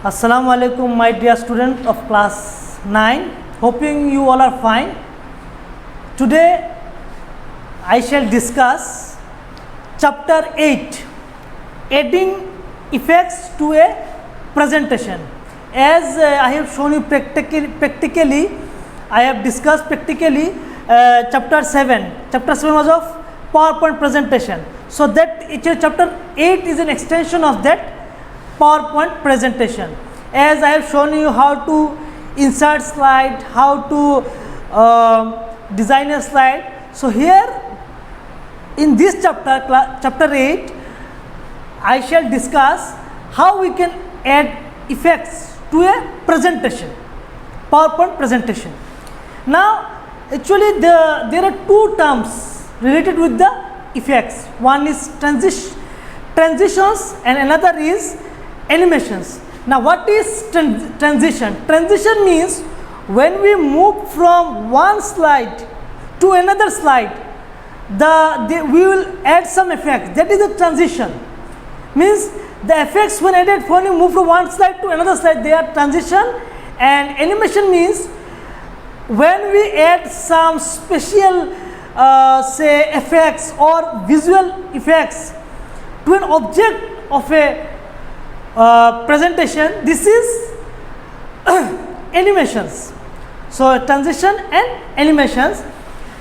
Assalamu alaikum, my dear student of class 9. Hoping you all are fine. Today I shall discuss chapter 8, adding effects to a presentation. As I have shown you practically, I have discussed practically chapter 7. Chapter 7 was of PowerPoint presentation. So that chapter 8 is an extension of that PowerPoint presentation. As I have shown you how to insert slide, how to design a slide. So here in this chapter 8, I shall discuss how we can add effects to a presentation, PowerPoint presentation. Now actually there are two terms related with the effects. One is transitions and another is animations. Now what is transition? Transition means when we move from one slide to another slide, we will add some effects. That is the transition. Means the effects when added when you move from one slide to another slide, they are transition. And animation means when we add some special say effects or visual effects to an object of a presentation, this is animations. So transition and animations,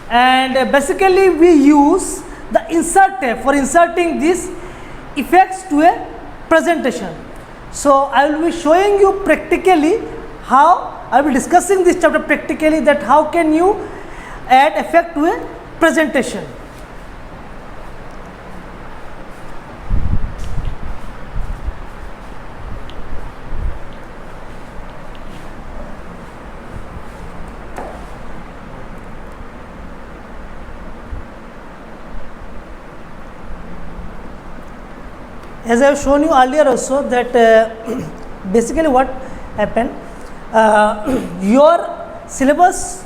and basically we use the insert tab for inserting these effects to a presentation. So I will be showing you practically how, I will be discussing this chapter practically, that how can you add effect to a presentation. As I have shown you earlier also that basically what happened, your syllabus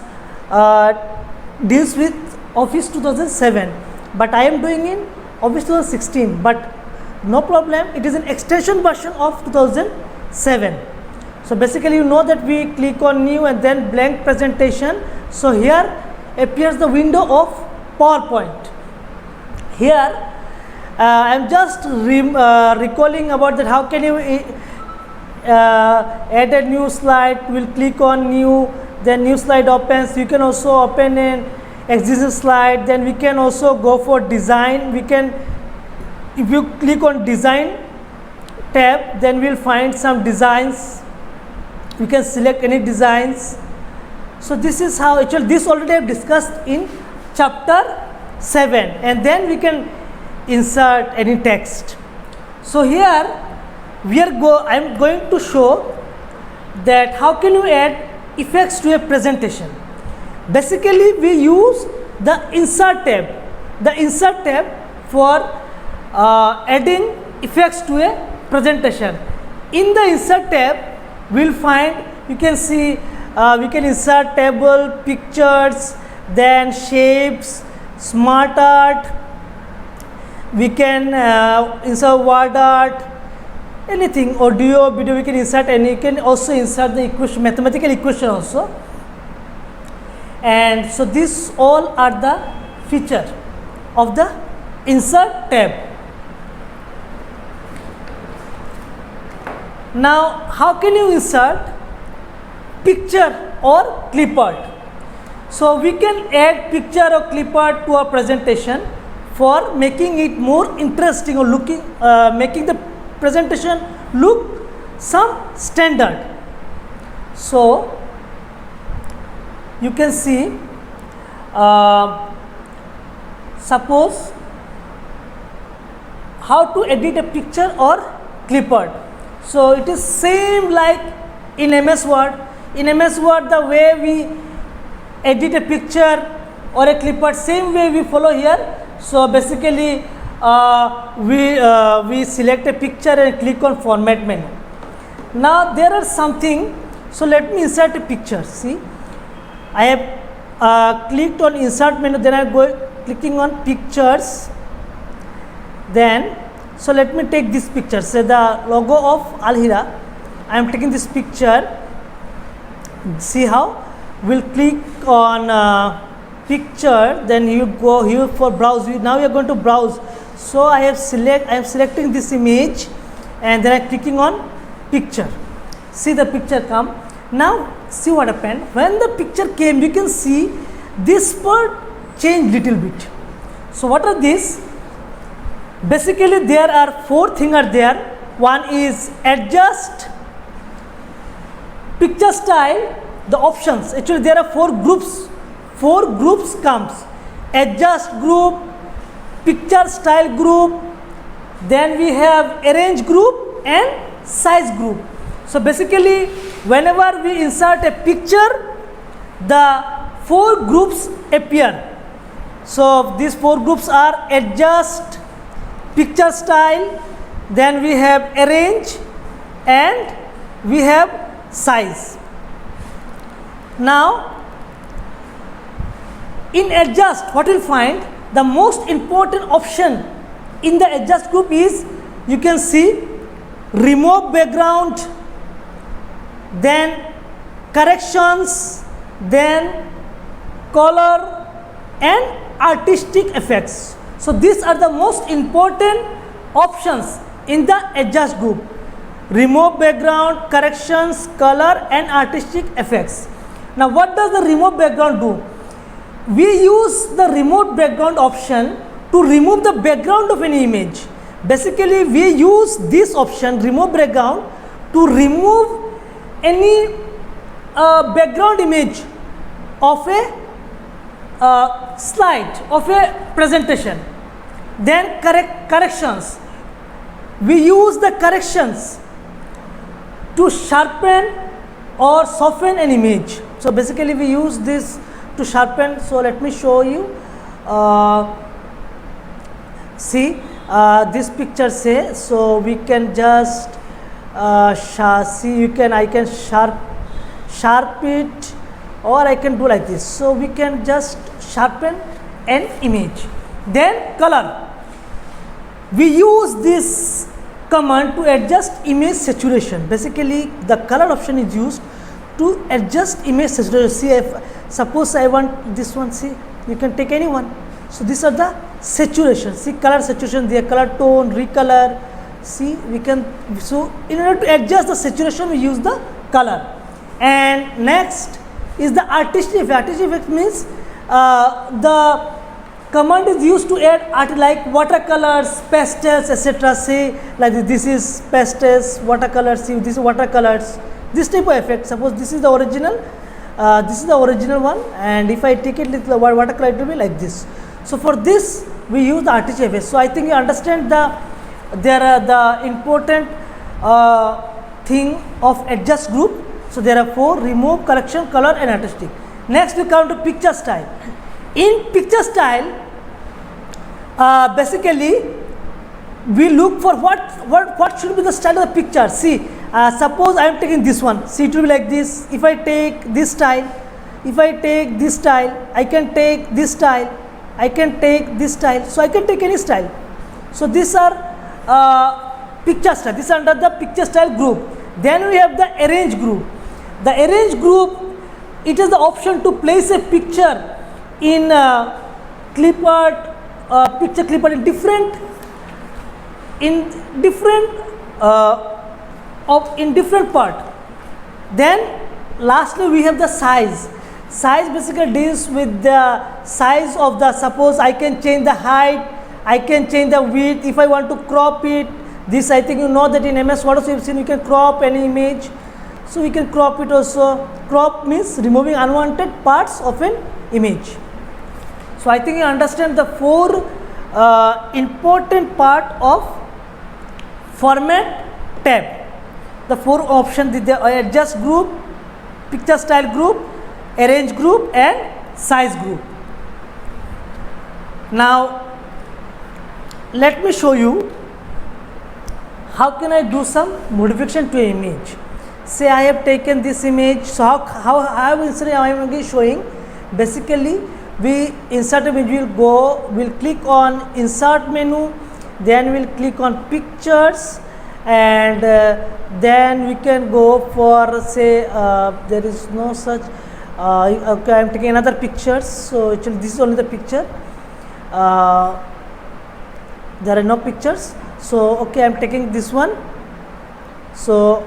deals with Office 2007, but I am doing in Office 2016, but no problem, it is an extension version of 2007. So basically you know that we click on new and then blank presentation. So here appears the window of PowerPoint. Here I am just recalling about that how can you add a new slide. We'll click on new, then new slide opens. You can also open an existing slide, then we can also go for design. We can, if you click on design tab, then we'll find some designs. You can select any designs. So this is how actually this already I have discussed in chapter 7, and then we can insert any text. So here I am going to show that how can you add effects to a presentation. Basically we use the insert tab. The insert tab for adding effects to a presentation. In the insert tab we will find, you can see we can insert table, pictures, then shapes, smart art, we can insert word art, anything, audio, video, we can insert, and you can also insert the equation, mathematical equation also. And so these all are the feature of the insert tab. Now how can you insert picture or clip art? So we can add picture or clip art to our presentation for making it more interesting or looking, making the presentation look some standard. So you can see, suppose how to edit a picture or clip art. So it is same like in MS Word. In MS Word, the way we edit a picture or a clip art, same way we follow here. So basically we select a picture and click on format menu. Now there are something, so let me insert a picture. See, I have clicked on insert menu, then I go clicking on pictures, then so let me take this picture, say the logo of Al Hira. I am taking this picture. See how? We'll click on picture, then you go here for browse. Now you are going to browse. So I am selecting this image, and then I am clicking on picture. See the picture come. Now see what happened. When the picture came, you can see this part changed little bit. So what are these? Basically there are 4 things are there. One is adjust, picture style, the options. Actually there are 4 groups. 4 groups comes. Adjust group, picture style group, then we have arrange group and size group. So basically whenever we insert a picture, the 4 groups appear. So these 4 groups are adjust, picture style, then we have arrange and we have size. Now in adjust, what you will find, the most important option in the adjust group is, you can see, remove background, then corrections, then color and artistic effects. So these are the most important options in the adjust group: remove background, corrections, color and artistic effects. Now what does the remove background do? We use the remove background option to remove the background of any image. Basically we use this option, remove background, to remove any background image of a slide, of a presentation. Then corrections. We use the corrections to sharpen or soften an image. So basically we use this to sharpen. So let me show you. See this picture say, so we can just see, I can sharp it, or I can do like this. So we can just sharpen an image. Then color. We use this command to adjust image saturation. Basically the color option is used to adjust image saturation. See, if suppose I want this one, see, you can take any one. So these are the saturation. See, color saturation, their color tone, recolor. See, we can, so in order to adjust the saturation we use the color. And next is the artistic effect. Artistic effect means the command is used to add art like watercolors, pastels, etc. Say like this is pastels, watercolors, see this is watercolors, this type of effect. Suppose this is the original, one, and if I take it with the watercolor, it will be like this. So for this we use the artistic effect. So I think you understand the important thing of adjust group. So there are 4: remove, correction, color and artistic. Next we come to picture style. In picture style, basically we look for what should be the style of the picture. See, suppose I am taking this one. See, it will be like this. If I take this style, if I take this style, I can take this style, I can take this style. So I can take any style. So these are picture style. This is under the picture style group. Then we have the arrange group. The arrange group, it is the option to place a picture in clipart, picture clipart in different part. Then lastly we have the size. Size basically deals with the size of the, suppose I can change the height, I can change the width. If I want to crop it, this I think you know that in MS Word also you have seen you can crop any image. So we can crop it also. Crop means removing unwanted parts of an image. So I think you understand the 4 important part of format tab. The 4 options, the adjust group, picture style group, arrange group and size group. Now let me show you how can I do some modification to an image. Say I have taken this image. So how I am showing. Basically we insert image, we'll click on insert menu, then we'll click on pictures, and then we can go for, say, there is no such, okay, I am taking another picture. So actually this is only the picture, there are no pictures. So okay, I am taking this one. So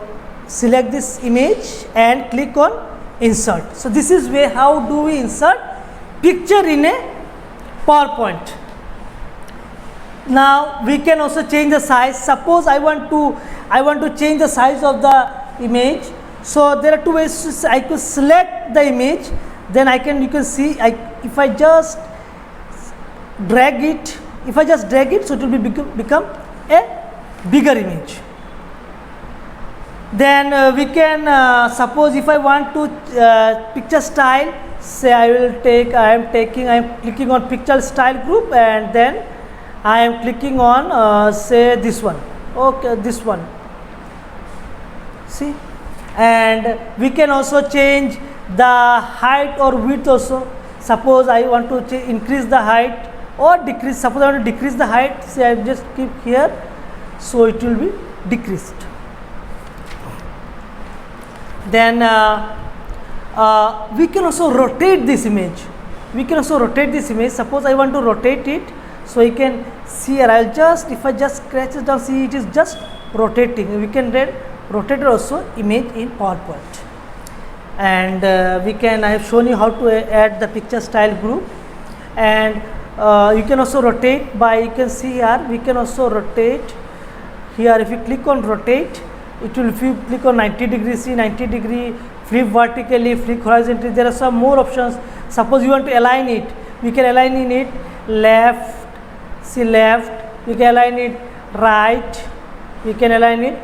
select this image and click on insert. So this is way how do we insert picture in a PowerPoint. Now we can also change the size. Suppose I want to change the size of the image. So there are two ways. I could select the image, then you can see, if I just drag it, so it will become a bigger image. Then we can suppose if I want to picture style, say I am clicking on picture style group, and then I am clicking on say this one. Okay, this one. See, and we can also change the height or width also. Suppose I want to increase the height or decrease. Suppose I want to decrease the height, say I just keep here, so it will be decreased. Then we can also rotate this image. Suppose I want to rotate it, so you can see here. If I just scratch it down, see it is just rotating. We can rotate also image in PowerPoint. And I have shown you how to add the picture style group, and you can also rotate by, you can see here, we can also rotate here. If you click on rotate, it will, if you click on 90 degree, see 90 degree, flip vertically, flip horizontally, there are some more options. Suppose you want to align it, we can align in it left, see left, we can align it right, we can align it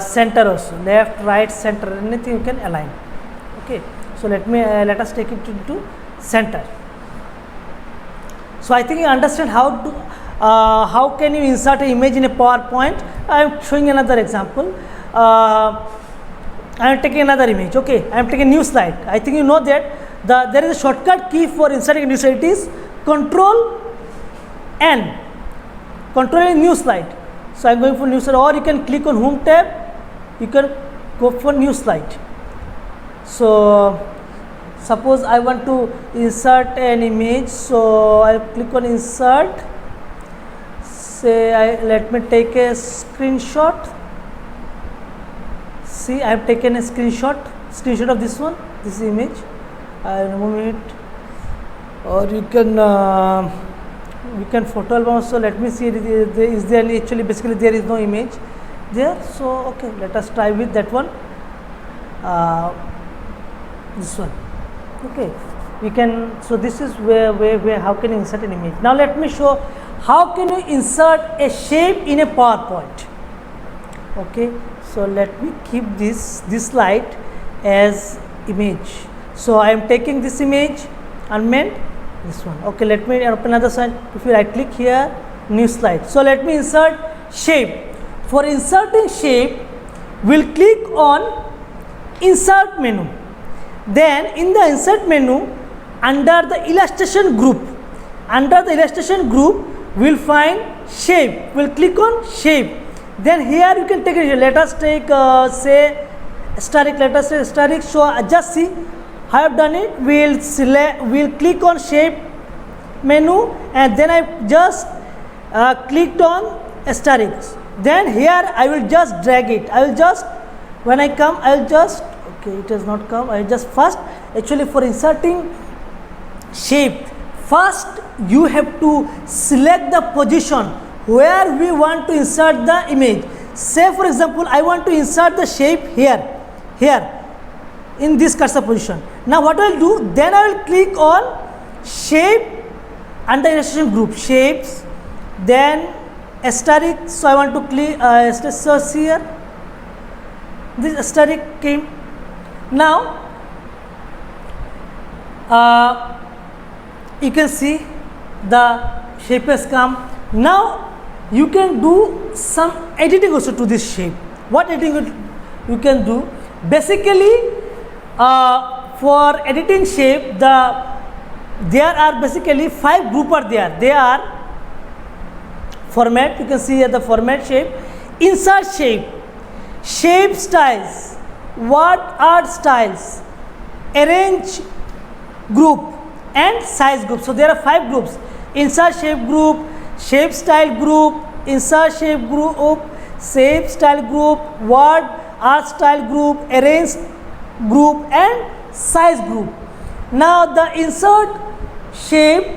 center also, left, right, center, anything you can align. Okay, so let us take it to center. So I think you understand how can you insert an image in a PowerPoint. I am showing another example. I am taking another image. Okay, I am taking a new slide. I think you know that there is a shortcut key for inserting a new slide. It is Control N. Control N, new slide. So I am going for new slide, or you can click on Home tab. You can go for new slide. So suppose I want to insert an image, so I click on insert. Say let me take a screenshot. See, I have taken a screenshot of this one, this image. I remove it, or you can photo album. So let me see, is there any, actually basically there is no image there. So okay, let us try with that one. This one. Okay, we can, so this is where how can you insert an image. Now let me show how can you insert a shape in a PowerPoint. Okay, so let me keep this slide as image. So I am taking this image, unmanned, this one. Okay, let me open another slide. If you right click here, new slide. So let me insert shape. For inserting shape, we'll click on insert menu. Then in the insert menu, under the illustration group, we'll find shape. We'll click on shape. Then here you can take it. Let us take say asterisk. Let us say asterisk. So just see, I have done it. We'll click on shape menu, and then I just clicked on asterisk. Then here I will just drag it. I will just, when I come, I will just, okay, it has not come. I just first, actually for inserting shape, first you have to select the position where we want to insert the image. Say for example, I want to insert the shape here in this cursor position. Now what I will do, then I will click on shape under illustration group, shapes, then asterisk. So I want to click search here. This asterisk came. Now you can see the shape has come. Now you can do some editing also to this shape. What editing you can do? Basically, for editing shape, there are basically 5 groups are there. They are format. You can see here the format shape. insert shape, shape styles, word art styles, arrange group and size group. So there are 5 groups: insert shape group, shape style group, insert shape group, shape style group, word art style group, arrange group and size group. Now the insert shape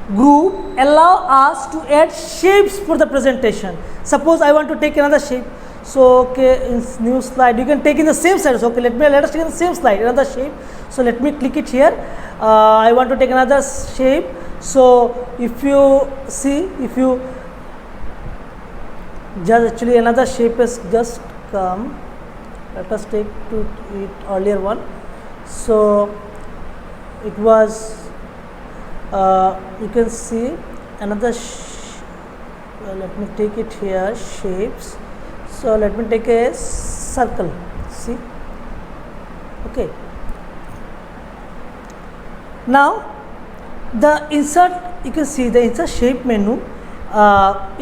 group allow us to add shapes for the presentation. Suppose I want to take another shape. So okay, in new slide you can take in the same slide. So okay, let us take in the same slide another shape. So let me click it here. I want to take another shape. So if you see, if you just actually another shape has just come. Let us take to it earlier one. So it was you can see another let me take it here, shapes. So let me take a circle, see, okay. Now the insert, you can see the insert shape menu,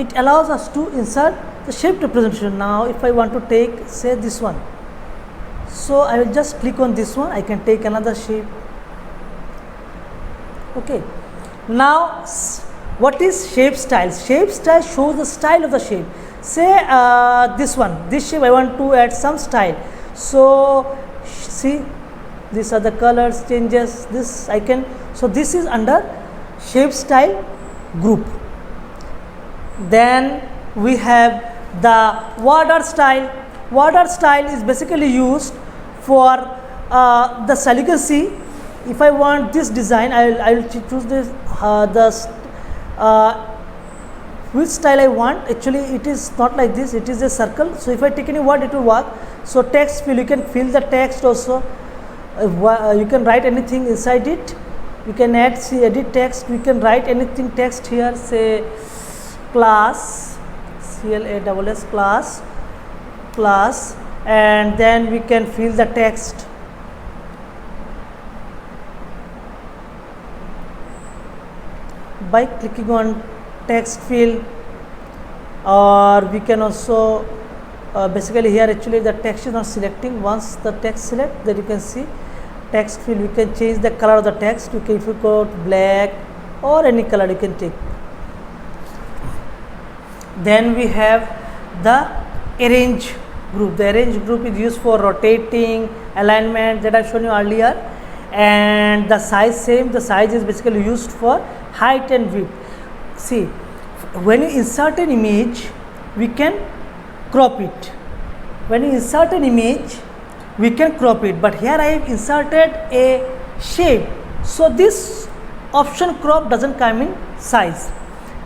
it allows us to insert the shape representation. Now if I want to take say this one, so I will just click on this one, I can take another shape, okay. Now what is shape style? Shape style shows the style of the shape. Say this one, this shape I want to add some style. So see, these are the colors changes, this I can, so this is under shape style group. Then we have the word art style. Word art style is basically used for the style. You can see, if I want this design, I will choose this which style I want. Actually it is not like this, it is a circle. So if I take any word, it will work. So text fill, you can fill the text also. You can write anything inside it. You can add, see, edit text. We can write anything text here. Say class, CLASS, class, and then we can fill the text. By clicking on text fill, or we can also basically here actually the text is not selecting. Once the text select, then you can see text fill, you can change the color of the text. You can, if you go to black or any color you can take. Then we have the arrange group. The arrange group is used for rotating, alignment, that I have shown you earlier. And the size, same, the size is basically used for height and width. See, when you insert an image, we can crop it. When you insert an image, we can crop it, but here I have inserted a shape, so this option crop doesn't come in size.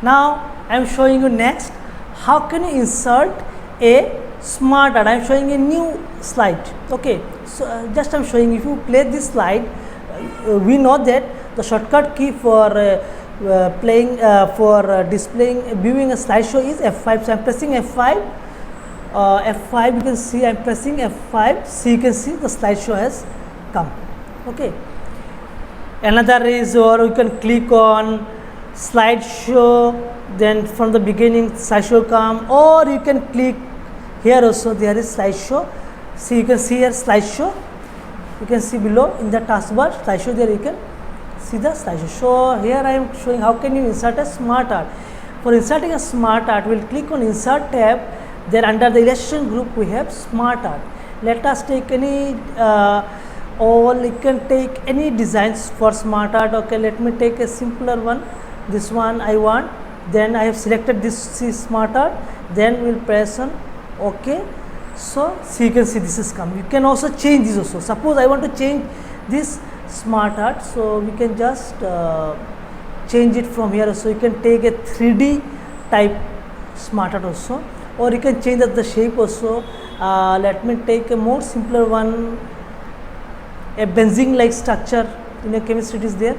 Now I am showing you next how can you insert a smart art. I am showing a new slide, okay. So just I am showing, if you play this slide, we know that the shortcut key for displaying, viewing a slideshow is F5. So I am pressing F5. F5, you can see I am pressing F5. So you can see the slideshow has come, okay. Another is, or you can click on slideshow, then from the beginning slideshow come, or you can click here also, there is slideshow. See, you can see here slideshow, you can see below in the taskbar slideshow, there you can see the slideshow. So here I am showing how can you insert a smart art. For inserting a smart art, we will click on insert tab, then under the illustration group we have smart art. Let us take any or you can take any designs for smart art. Okay, let me take a simpler one, this one I want. Then I have selected this smart art, then we will press on OK. So you can see this is come. You can also change this also. Suppose I want to change this smart art, so we can just change it from here. So you can take a 3D type smart art also, or you can change the shape also. Let me take a more simpler one, a benzene like structure in a chemistry it is there,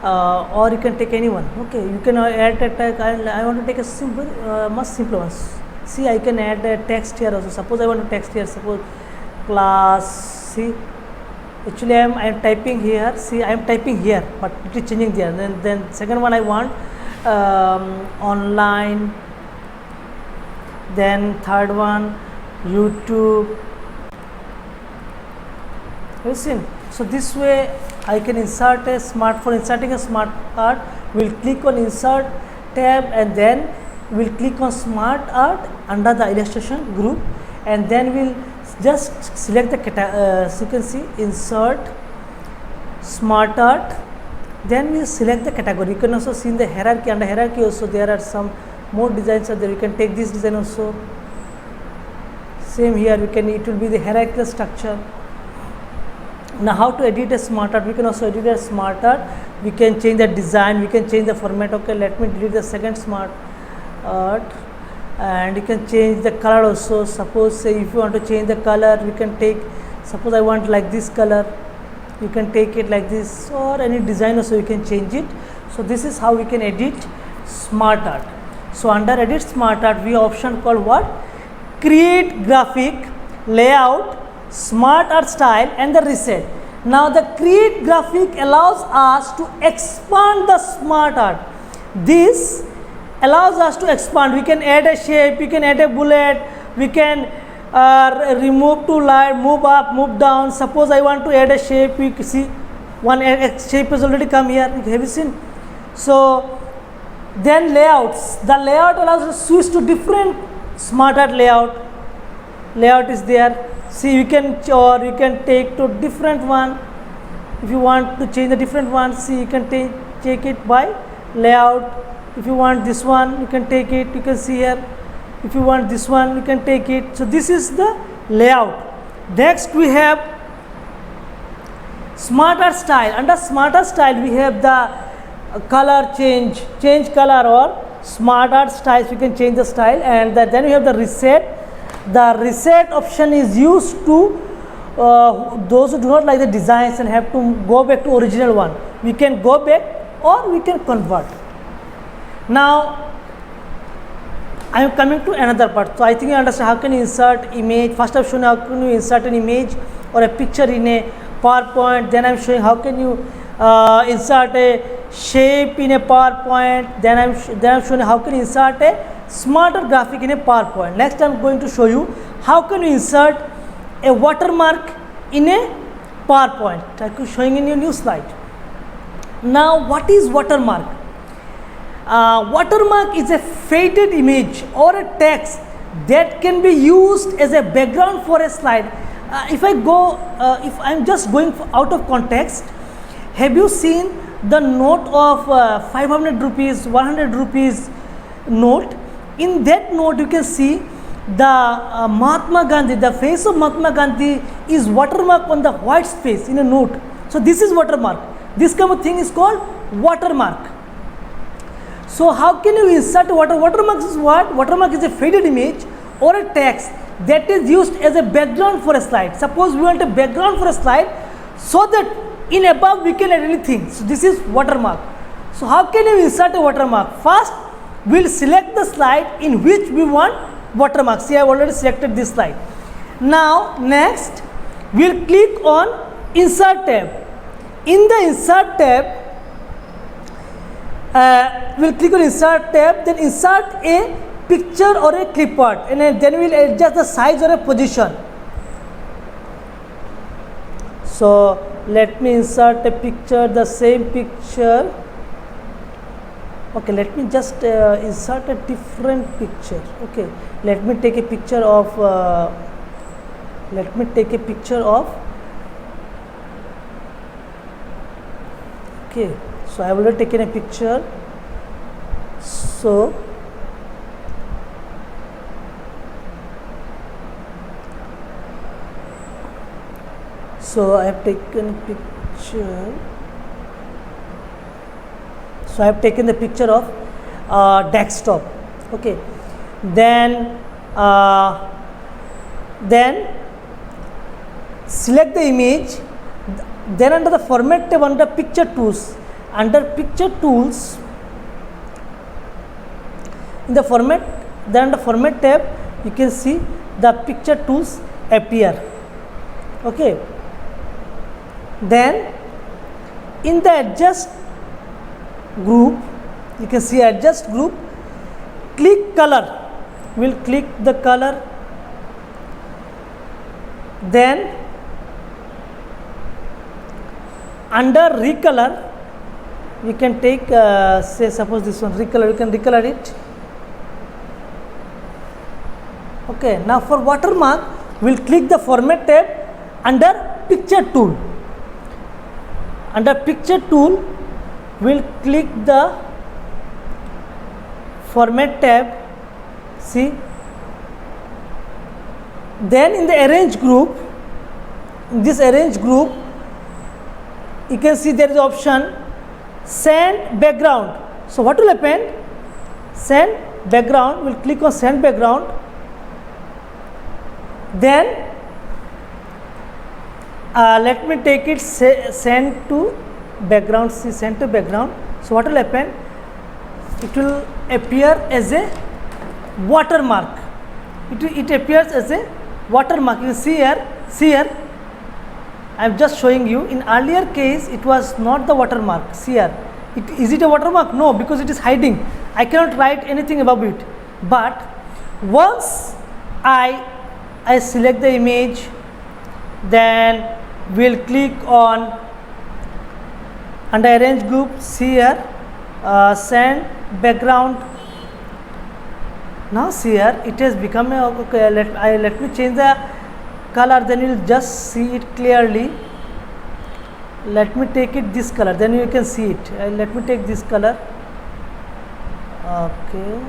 or you can take any one. Okay, you can add a tag. I want to take a simple, much simpler one. See, I can add a text here also. Suppose I want to text here, suppose class. See, actually I am typing here. See, I am typing here, but it is changing there. Then second one I want online then third one YouTube. Have you seen? So this way I can insert a smart. For inserting a smart art, we'll click on insert tab and then we'll click on smart art under the illustration group, and then we'll just select the so you can see insert smart art, then we'll select the category. You can also see in the hierarchy, under hierarchy also there are some more designs are there. You can take this design also. Same here, you can, it will be the hierarchical structure. Now how to edit a smart art? We can also edit a smart art. We can change the design, we can change the format. Okay, let me delete the second smart art, and you can change the color also. Suppose say if you want to change the color, we can take, suppose I want like this color, you can take it like this, or any design also you can change it. So this is how we can edit smart art. So under edit smart art, we have option called what? Create graphic, layout, smart art style and the reset. Now the create graphic allows us to expand the smart art. This allows us to expand. We can add a shape, we can add a bullet, we can remove two line, move up, move down. Suppose I want to add a shape, you can see one shape has already come here. Have you seen? So then layouts. The layout allows us to switch to different smart art layout. Layout is there. See, you can, or you can take to different one. If you want to change the different one, see, you can take it by layout. If you want this one, you can take it. You can see here. If you want this one, you can take it. So this is the layout. Next we have smart art style. Under smart art style, we have the color change color, or smart art styles. We can change the style, and then we have the reset. The reset option is used to those who do not like the designs and have to go back to original one. We can go back or we can convert. Now I am coming to another part. So I think you understand how can you insert image. First I have shown how can you insert an image or a picture in a PowerPoint. Then I am showing how can you insert a shape in a PowerPoint. Then I am showing how can you insert a smarter graphic in a PowerPoint. Next I am going to show you how can you insert a watermark in a PowerPoint. I am showing in your new slide. Now what is watermark? Watermark is a faded image or a text that can be used as a background for a slide. If I am just going out of context, have you seen the note of 500 rupees, 100 rupees note? In that note you can see the Mahatma Gandhi, the face of Mahatma Gandhi is watermark on the white space in a note. So this is watermark. This kind of thing is called watermark. So how can you insert watermark is what? Watermark is a faded image or a text that is used as a background for a slide. Suppose we want a background for a slide, so that in above we can add anything. So this is watermark. So how can you insert a watermark? First we will select the slide in which we want watermark. See, I have already selected this slide. Now next we will click on insert tab. In the insert tab, we will click on insert tab, then insert a picture or a clipart, and then we will adjust the size or a position. So let me insert a picture, the same picture. Okay, let me just insert a different picture. Okay, let me take a picture of okay, so I have already taken a picture. So I have taken a picture. So I have taken the picture of desktop. Okay, then select the image. Then under the format tab, under picture tools, in the format, then under format tab you can see the picture tools appear. Okay, then in the adjust group, you can see adjust group, click color. we'll click the color, then under recolor we can take say suppose this one recolor, we can recolor it. Okay, now for watermark we'll click the format tab under picture tool. Under picture tool we'll click the format tab, see, then in the arrange group, in this arrange group you can see there is option send background. So what will happen, send background, we'll click on send background, then let me take it send to background, see, send to background. So what will happen, it will appear as a watermark, it appears as a watermark. You can see here I am just showing you. In earlier case it was not the watermark. See here, is it a watermark? No, because it is hiding, I cannot write anything above it. But once I select the image, then we'll click on under arrange group, see here, send background. Now see here it has become a, okay, let me change the color, then you will just see it clearly. Let me take it this color, then you can see it. Let me take this color. Okay,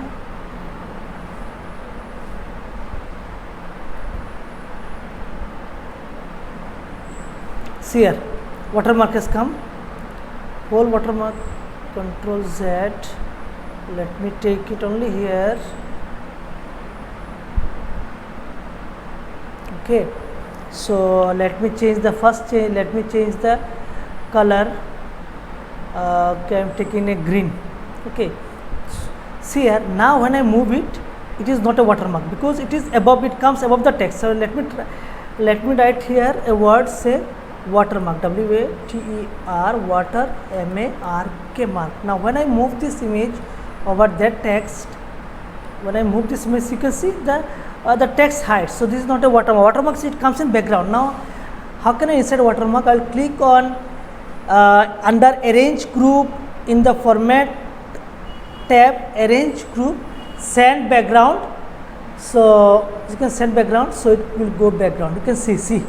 see here watermark has come, whole watermark, Control Z. Let me take it only here. Okay, so let me change the first change, let me change the color. Okay, I am taking a green. Okay, see here, now when I move it, it is not a watermark because it is above, it comes above the text. So let me write here a word, say watermark, W-A-T-E-R, water, M-A-R-K mark. Now when I move this image over that text, when I move this image, you can see the text hides. So this is not a watermark. Watermark, it comes in background. Now how can I insert watermark? I will click on under arrange group, in the format tab, arrange group, send background. So you can send background, so it will go background. You can see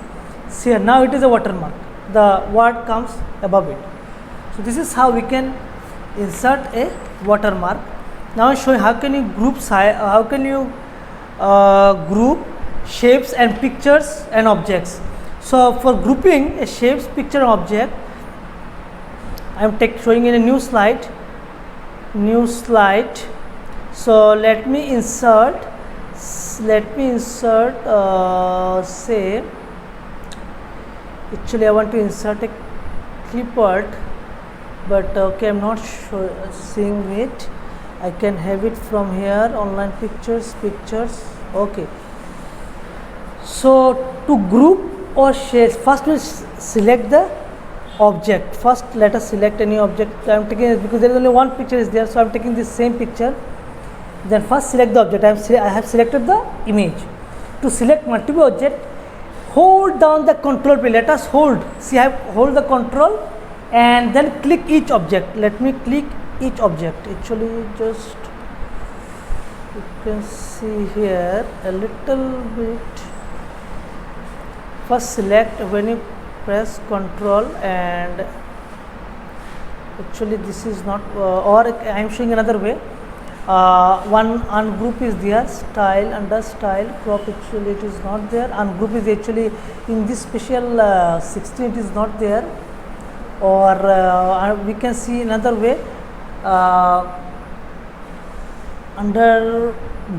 here, now it is a watermark, the word comes above it. So this is how we can insert a watermark. Now I show you how can you group group shapes and pictures and objects. So for grouping a shapes, picture and object, I am showing in a new slide. So let me insert say, actually I want to insert a clip art, but okay, I am not seeing it. I can have it from here, online pictures. Okay, so to group or shades, first we will select the object. First let us select any object. I am taking it because there is only one picture is there, so I am taking this same picture. Then first select the object. I have selected the image. To select multiple object, hold down the control key. Let us hold. See, I hold the control and then click each object. Let me click each object. Actually, just you can see here a little bit. First select when you press control, and actually this is not, or I am showing another way. One ungroup is there, style, under style, crop, actually it is not there. Ungroup is actually in this special 16, it is not there. Or we can see another way, under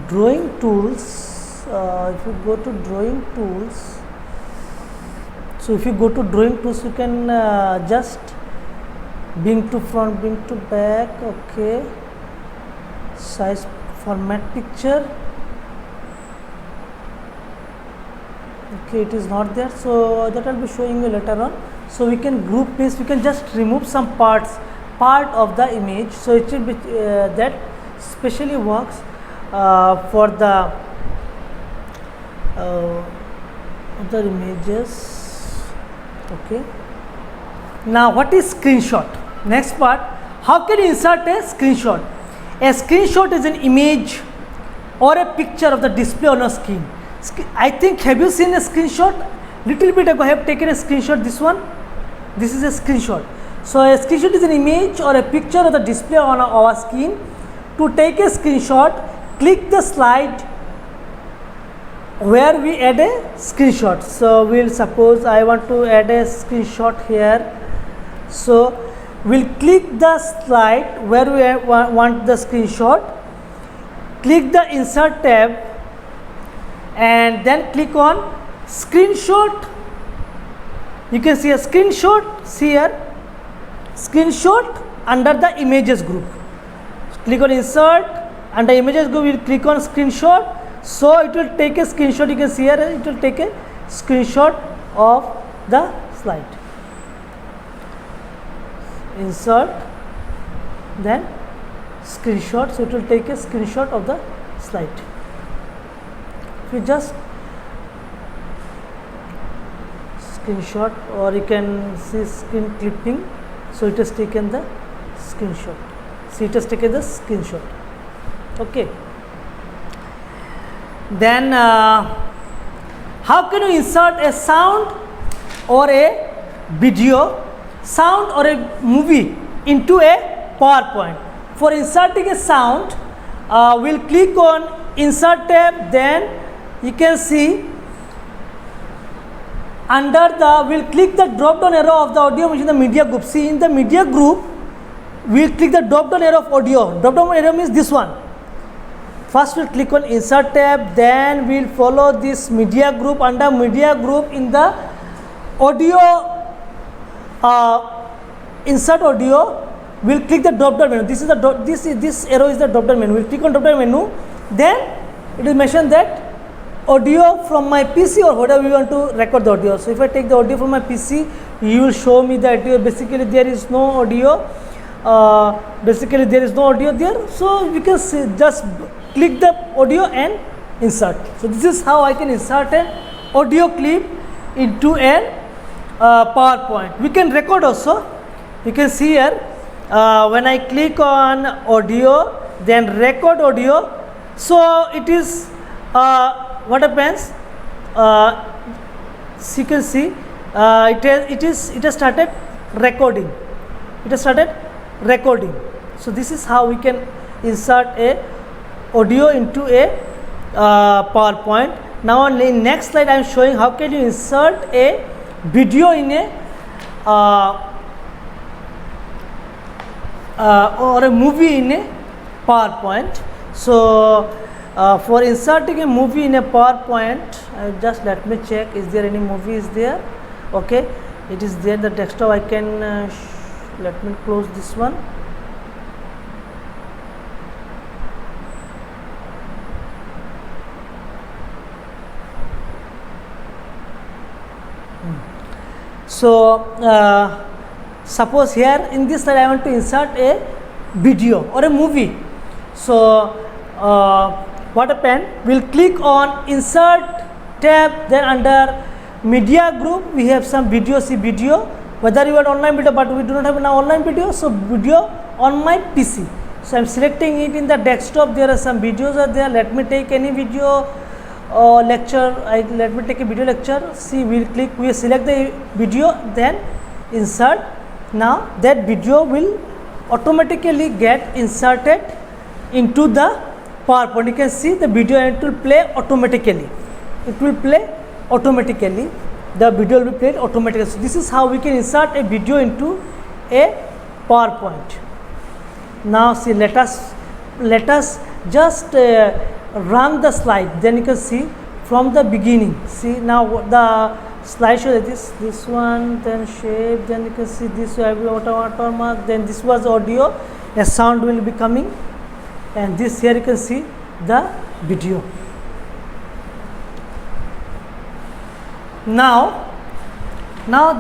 drawing tools, if you go to drawing tools, so if you go to drawing tools, you can just bring to front, bring to back, okay, size, format picture, okay, it is not there, so that I will be showing you later on. So we can group this, we can just remove some part of the image, so it will be that specially works for the other images. Okay. Now what is screenshot? Next part, how can you insert a screenshot? A screenshot is an image or a picture of the display on a screen. I think, have you seen a screenshot? Little bit ago I have taken a screenshot. This one, this is a screenshot. So a screenshot is an image or a picture of the display on our screen. To take a screenshot, click the slide where we add a screenshot. So we'll suppose I want to add a screenshot here. So we'll click the slide where we want the screenshot, click the insert tab and then click on screenshot. You can see a screenshot. See here, screenshot under the images group. Click on insert, under images group you will click on screenshot. So it will take a screenshot. You can see here it will take a screenshot of the slide. Insert, then screenshot. So it will take a screenshot of the slide. If you just screenshot, or you can see screen clipping. So it has taken the screenshot. See, it has taken the screenshot. Okay. Then how can you insert a sound or a video, sound or a movie into a PowerPoint? For inserting a sound, we'll click on insert tab, then you can see under the, we'll click the drop down arrow of the audio which is the media group. See, in the media group we'll click the drop down arrow of audio. Drop down arrow means this one. First we'll click on insert tab, then we'll follow this media group. Under media group, in the audio, insert audio, we'll click the drop down menu. This is the this arrow is the drop down menu. We'll click on drop down menu, then it will mention that audio from my PC or whatever we want to record the audio. So if I take the audio from my PC, you will show me the audio. Basically there is no audio. Basically there is no audio there. So we can see, just click the audio and insert. So this is how I can insert an audio clip into a PowerPoint. We can record also. You can see here when I click on audio, then record audio. So it is what happens? So you can see it has started recording. It has started recording. So this is how we can insert a audio into a PowerPoint. Now on the next slide I am showing how can you insert a video in a or a movie in a PowerPoint. So for inserting a movie in a PowerPoint, just let me check, is there any movie is there? Okay, it is there, the desktop. I can let me close this one. So suppose here in this slide I want to insert a video or a movie. So what happened? We'll click on insert tab, then under media group we have some video. See video, whether you want online video, but we do not have an online video. So video on my PC. So I'm selecting it in the desktop. There are some videos are there. Let me take any video lecture. Let me take a video lecture. See, we'll click, we select the video, then insert. Now that video will automatically get inserted into the PowerPoint. You can see the video and it will play automatically. It will play automatically. The video will be played automatically. So this is how we can insert a video into a PowerPoint. Now see, let us just run the slide. Then you can see from the beginning. See, now the slideshow is this one, then shape, then you can see this watermark, then this was audio, a sound will be coming, and this here you can see the video. Now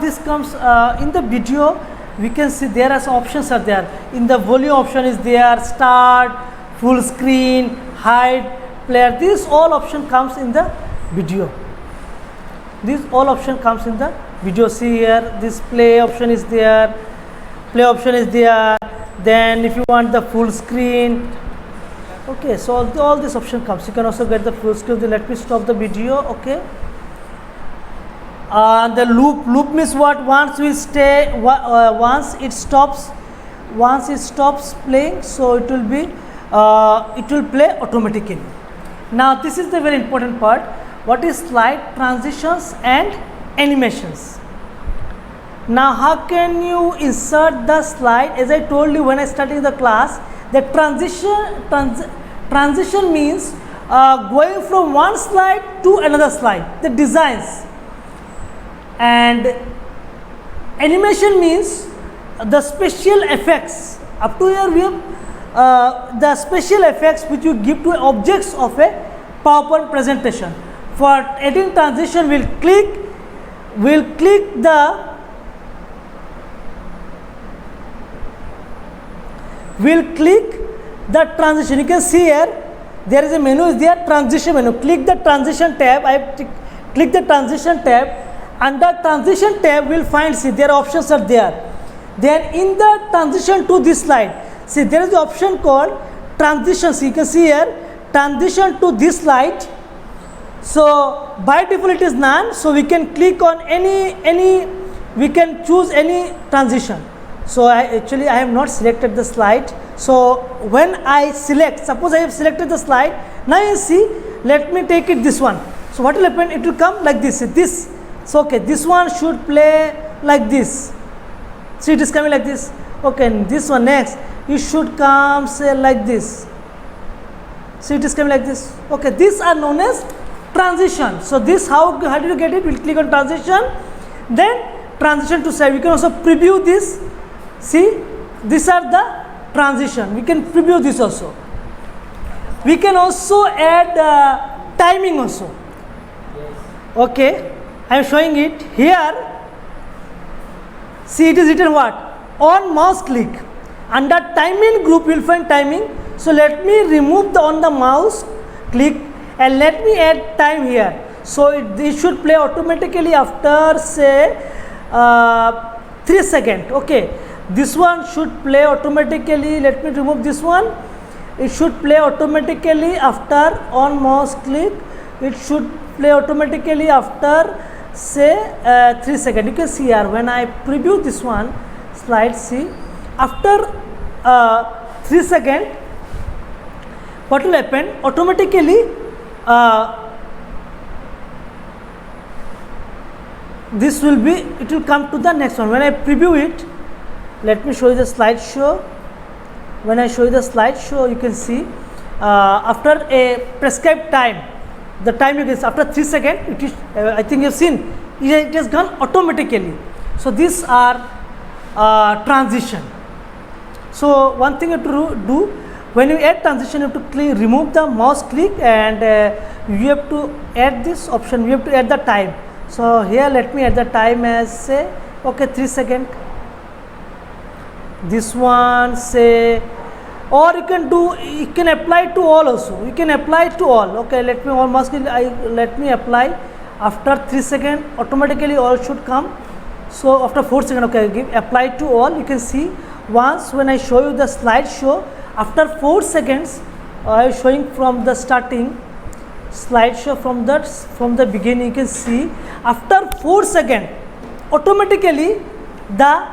this comes in the video. We can see there are some options are there. In the volume option is there, start, full screen, hide, player, this all option comes in the video. This all option comes in the video. See here, this play option is there, play option is there. Then if you want the full screen, okay, so all this option comes. You can also get the full screen. Then let me stop the video. Okay. The loop means what? Once we stay, once it stops playing, so it will be it will play automatically. Now this is the very important part. What is slide transitions and animations? Now how can you insert the slide? As I told you when I started the class, the transition means going from one slide to another slide, the designs. And animation means the special effects. Up to here we have the special effects which you give to objects of a PowerPoint presentation. For adding transition, we'll click the transition. You can see here there is a menu, is there, transition menu. Click the transition tab. I have click the transition tab. Under transition tab we will find, see, their options are there. Then in the transition to this slide, see, there is the option called transition. So you can see here transition to this slide. So by default it is none, so we can click on any we can choose any transition. So I have not selected the slide. So when I select, suppose I have selected the slide, now you see, let me take it this one. So what will happen? It will come like this. So okay, this one should play like this. See, it is coming like this. Okay, and this one next, it should come say like this. See, it is coming like this. Okay, these are known as transition. So this, how do you get it? We'll click on transition, then transition to slide. We can also preview this. See, these are the transition. We can preview this also. We can also add timing also. Okay, I am showing it here. See, it is written what? On mouse click. Under timing group you will find timing. So let me remove the on the mouse click and let me add time here. So it should play automatically after say 3 seconds. Okay, this one should play automatically. Let me remove this one. It should play automatically after on mouse click. It should play automatically after say 3 seconds. You can see here when I preview this one slide, see, after 3 seconds what will happen? Automatically this will be, it will come to the next one. When I preview it, let me show you the slideshow. When I show you the slideshow, you can see after a prescribed time, the time you get after 3 seconds, it is I think you have seen it has gone automatically. So these are transition. So one thing you have to do when you add transition, you have to remove the mouse click and you have to add this option. We have to add the time. So here let me add the time as say okay 3 seconds. This one say, or you can do, you can apply to all also. You can apply to all. Okay, let me almost let me apply after 3 seconds. Automatically all should come. So after 4 seconds, okay, give apply to all. You can see once when I show you the slideshow, after 4 seconds, I am showing from the starting slideshow from the beginning. You can see after 4 seconds, automatically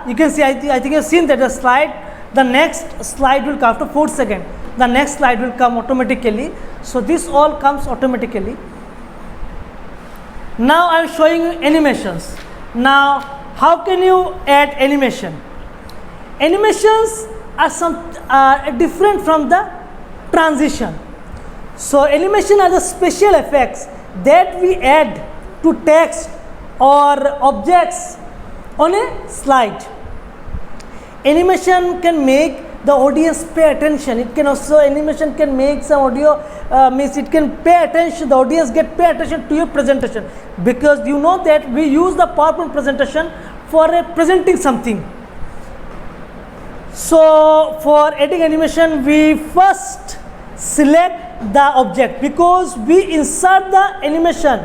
you can see. I think you have seen that the slide. The next slide will come after 4 seconds. The next slide will come automatically. So this all comes automatically. Now I am showing you animations. Now how can you add animation? Animations are different from the transition. So animation are the special effects that we add to text or objects on a slide. Animation can make the audience pay attention. It can also, animation can make some audio means it can pay attention, the audience pay attention to your presentation, because you know that we use the PowerPoint presentation for presenting something. So for adding animation, we first select the object because we insert the animation.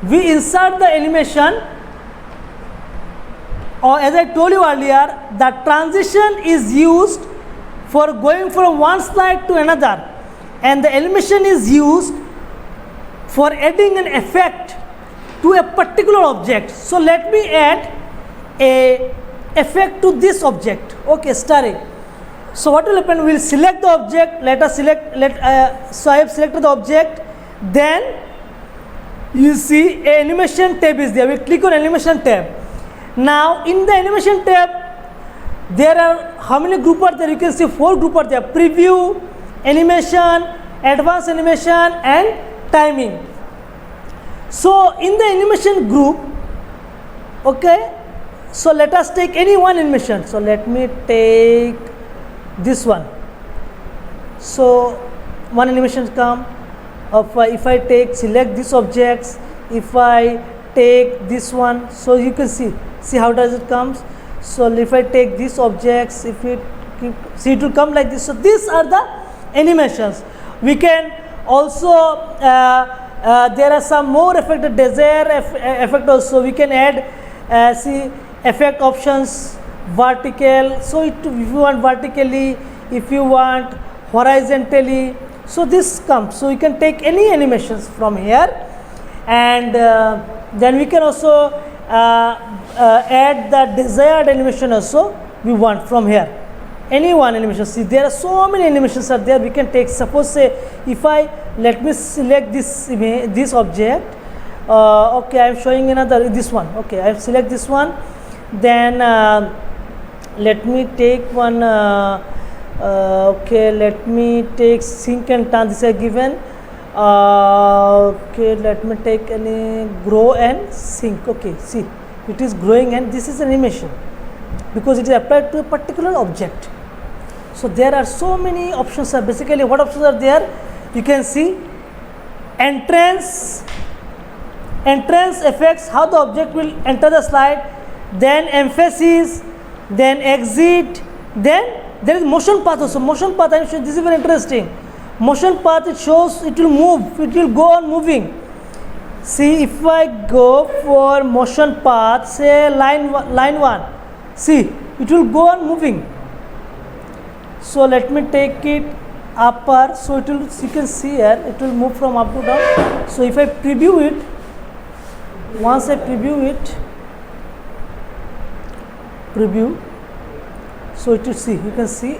We insert the animation, or as I told you earlier, the transition is used for going from one slide to another, and the animation is used for adding an effect to a particular object. So let me add a effect to this object. Okay, starting. So what will happen? We will select the object. Let us select. So I have selected the object. Then you see a animation tab is there. We click on animation tab. Now in the animation tab, there are how many group are there? You can see 4 group are there: preview, animation, advanced animation, and timing. So in the animation group, okay. So let us take any one animation. So let me take this one. So one animation come. If I take select these objects, if I take this one, so you can see how does it comes. So if I take these objects, if it see, it will come like this. So these are the animations. We can also there are some more effect, desired effect also. We can add see effect options, vertical. So if you want vertically, if you want horizontally, so this comes. So you can take any animations from here, and then we can also add the desired animation also we want from here. Any one animation. See, there are so many animations are there. We can take, suppose say if I let me select this image, this object. Okay, I am showing another, this one. Okay, I select this one. Then let me take one. Okay, let me take sync and turn. This is given. Okay, let me take any grow and sync. Okay, see, it is growing, and this is an animation because it is applied to a particular object. So there are so many options. Basically, what options are there? You can see entrance effects, how the object will enter the slide, then emphasis, then exit, then there is motion path also. Motion path, I am sure this is very interesting. Motion path, it shows it will move, it will go on moving. See, if I go for motion path, say line 1, see, it will go on moving. So let me take it upper, so it will, you can see here, it will move from up to down. So if I preview it, once I preview it, so it will see, you can see.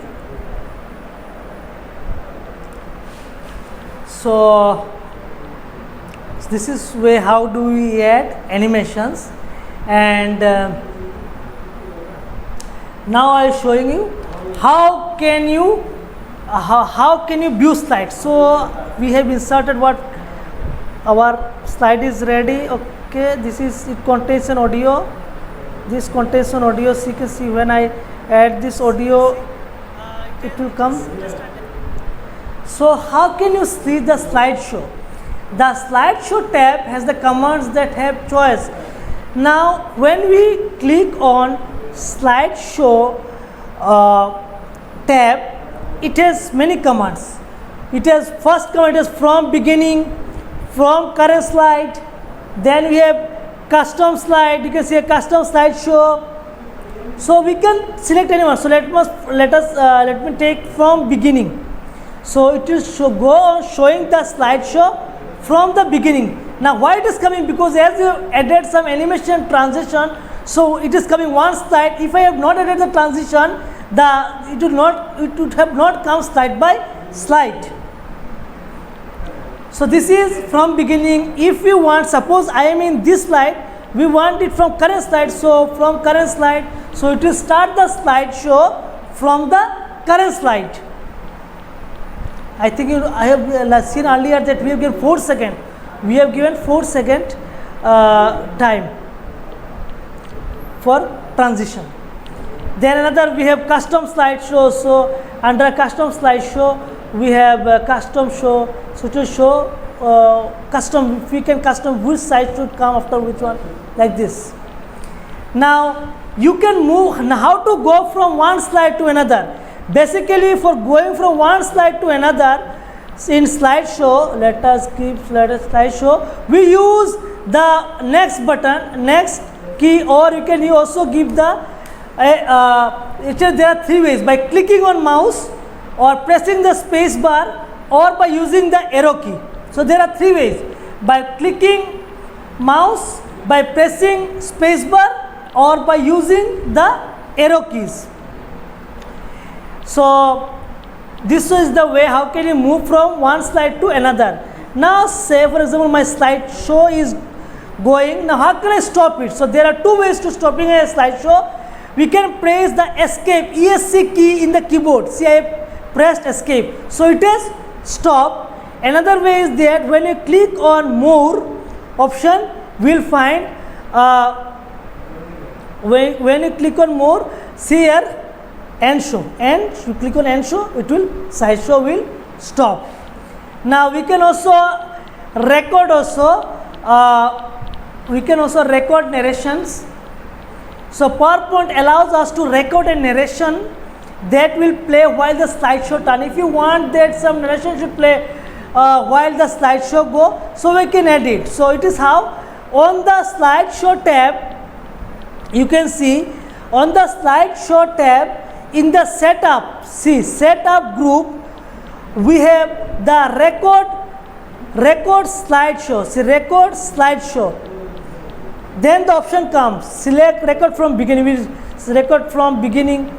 So this is way how do we add animations, and now I am showing you how can you view slides. So we have inserted what our slide is ready. Okay, this is, it contains an audio. This contains an audio. So you can see when I add this audio, it will come. So how can you see the slideshow? The slideshow tab has the commands that have choice. Now when we click on slideshow tab, it has many commands. It has first command is from beginning, from current slide. Then we have custom slide. You can see a custom slideshow. So we can select anyone. So let me take from beginning. So it will go on showing the slideshow from the beginning. Now why it is coming? Because as you added some animation transition, so it is coming one slide. If I have not added the transition, it would have not come slide by slide. So this is from beginning. If you want, suppose I am in this slide, we want it from current slide. So from current slide, so it will start the slideshow from the current slide. I think I have seen earlier that we have given 4 seconds. We have given 4 second time for transition. Then another, we have custom slideshow. So under custom slideshow, we have custom show. So to show custom, we can custom which slide should come after which one, like this. Now you can move. Now how to go from one slide to another? Basically, for going from one slide to another, In slideshow, let us keep slideshow. We use the next button, next key, or you can also give the. There are three ways: by clicking on mouse, or pressing the space bar, or by using the arrow key. So there are three ways: by clicking mouse, by pressing space bar, or by using the arrow keys. So this is the way how can you move from one slide to another. Now say for example my slideshow is going. Now how can I stop it? So there are two ways to stopping a slideshow. We can press the escape ESC key in the keyboard. See, I have pressed escape. So it is stop. Another way is that when you click on more option, we will find when you click on more, see here end show, and you click on end show, it will slideshow will stop. Now we can also record record narrations. So PowerPoint allows us to record a narration that will play while the slideshow turn. If you want that some narration should play while the slideshow go, so we can add it. So it is how on the slideshow tab, you can see on the slideshow tab in the setup, see setup group, we have the record slideshow. See record slideshow. Then the option comes select record from beginning. We record from beginning.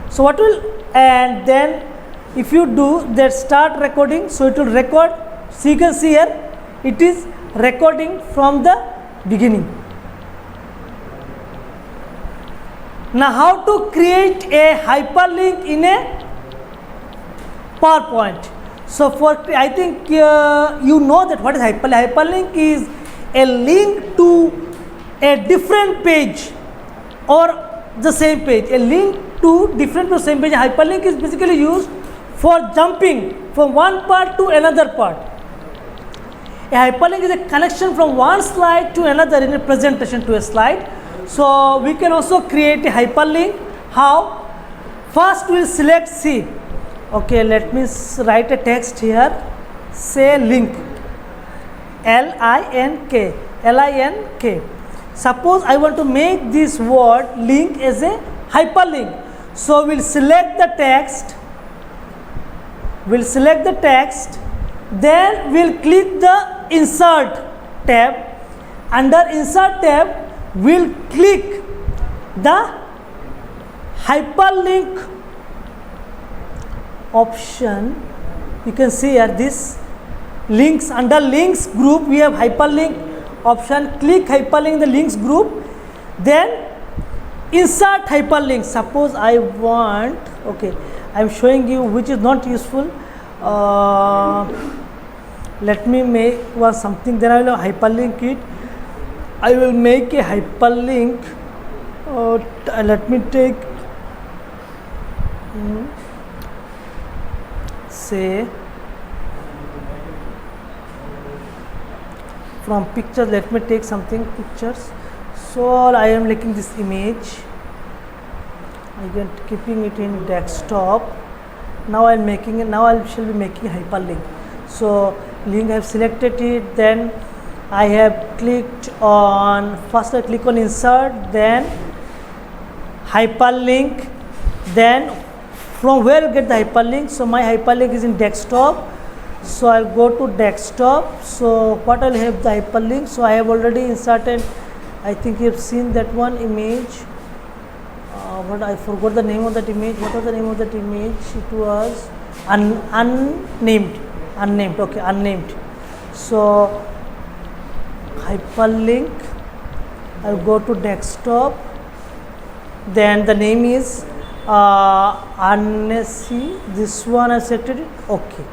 So what will, and then if you do that start recording, so it will record. So you can see here it is recording from the beginning. Now how to create a hyperlink in a PowerPoint. So for I think you know that what is hyperlink. Hyperlink is a link to a different page or the same page. A link to different to same page. Hyperlink is basically used for jumping from one part to another part. A hyperlink is a connection from one slide to another in a presentation to a slide. So we can also create a hyperlink. How? First we will select C. Okay, let me write a text here. Say link. L-I-N-K. L-I-N-K. Suppose I want to make this word link as a hyperlink. So we'll select the text. We'll select the text. Then we'll click the insert tab. Under insert tab, we'll click the hyperlink option. You can see here this links. Under links group, we have hyperlink option. Click hyperlink the links group. Then insert hyperlink. Suppose I want, okay, I am showing you which is not useful. Let me make something, then I will hyperlink it. I will make a hyperlink. Let me take say from pictures. Let me take something pictures. So I am making this image. I am keeping it in desktop. Now I am making it. Now I shall be making hyperlink. So link I have selected it. Then I have clicked on, first I click on insert, then hyperlink, then from where you get the hyperlink. So my hyperlink is in desktop, so I'll go to desktop. So what I'll have the hyperlink. So I have already inserted, I think you have seen that one image. But I forgot the name of that image. What was the name of that image? It was unnamed. Okay, unnamed. So hyperlink, I'll go to desktop, then the name is Annecy. This one I selected it. Okay.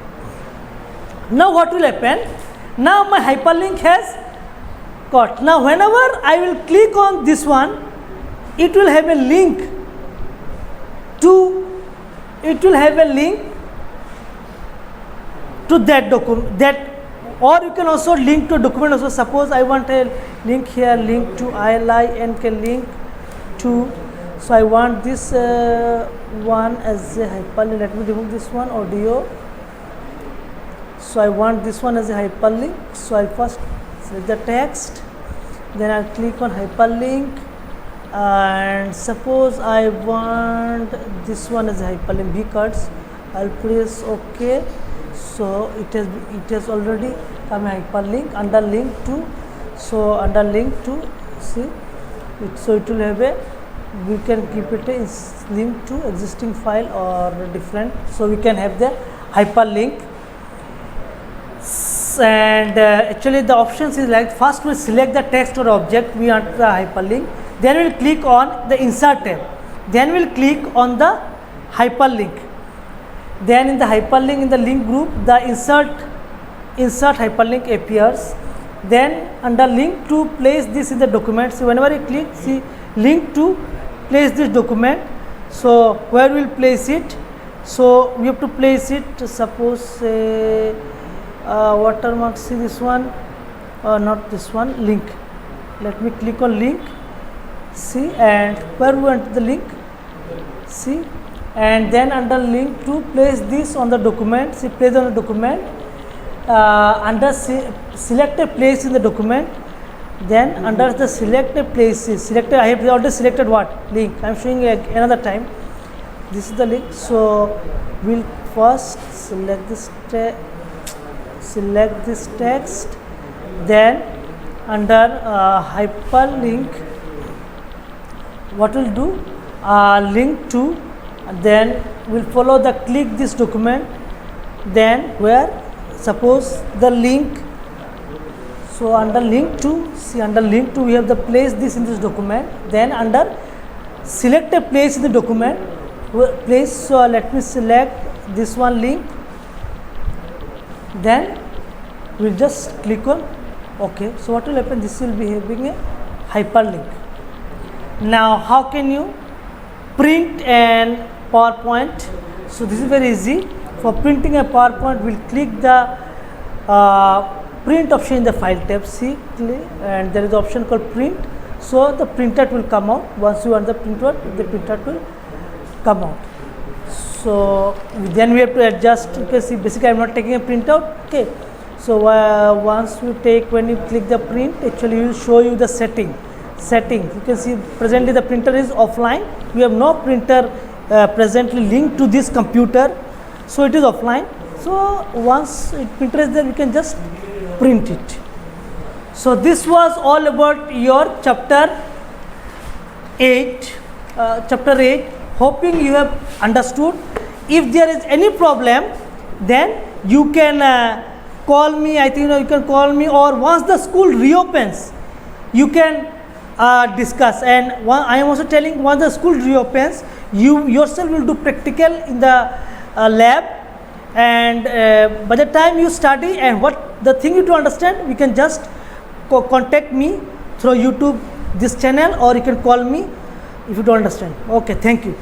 Now what will happen? Now my hyperlink has got. Now whenever I will click on this one, it will have a link to that document, that, or you can also link to a document also. Suppose I want a link here, link to ILINK, link to, so I want this one as a hyperlink. Let me remove this one, audio. So I want this one as a hyperlink. So I'll first select the text, then I'll click on hyperlink, and suppose I want this one as a hyperlink, vCards. I'll press OK. So it has already come a hyperlink under link to. So under link to, see it, so it will have a, we can keep it a link to existing file or different. So we can have the hyperlink. And actually the options is like, first we select the text or object we want the hyperlink, then we'll click on the insert tab, then we'll click on the hyperlink, then in the hyperlink in the link group the insert hyperlink appears, then under link to place this in the document. So whenever you click, see link to place this document, so where we'll place it, so we have to place it, suppose say watermark, see this one, not this one, link. Let me click on link, see, and where we want the link, see, and then under link to place this on the document, see, place on the document, under select a place in the document, then under the selected places, selected, I have already selected what, link, I am showing another time, this is the link. So we'll first select this text, then under hyperlink, what we'll do, link to, then we'll follow the click this document, then where, suppose the link, so under link to, see under link to we have the place this in this document, then under select a place in the document, place, so let me select this one link, then we'll just click on OK. So what will happen, this will be having a hyperlink. Now how can you print an PowerPoint? So this is very easy. For printing a PowerPoint, we'll click the print option in the file tab, see, and there is the option called print. So the printout will come out. Once you want the printout, the printout will come out. So then we have to adjust, because see, basically I am not taking a printout, okay. So once we take, when you click the print, actually it will show you the setting. You can see presently the printer is offline. We have no printer presently linked to this computer, so it is offline. So once printer is there, we can just print it. So this was all about your chapter 8. Hoping you have understood. If there is any problem, then you can call me. I think you can call me, or once the school reopens, you can discuss. And I am also telling, once the school reopens, you yourself will do practical in the lab, and by the time you study and what the thing you to understand, you can just contact me through YouTube, this channel, or you can call me if you don't understand. Okay, thank you.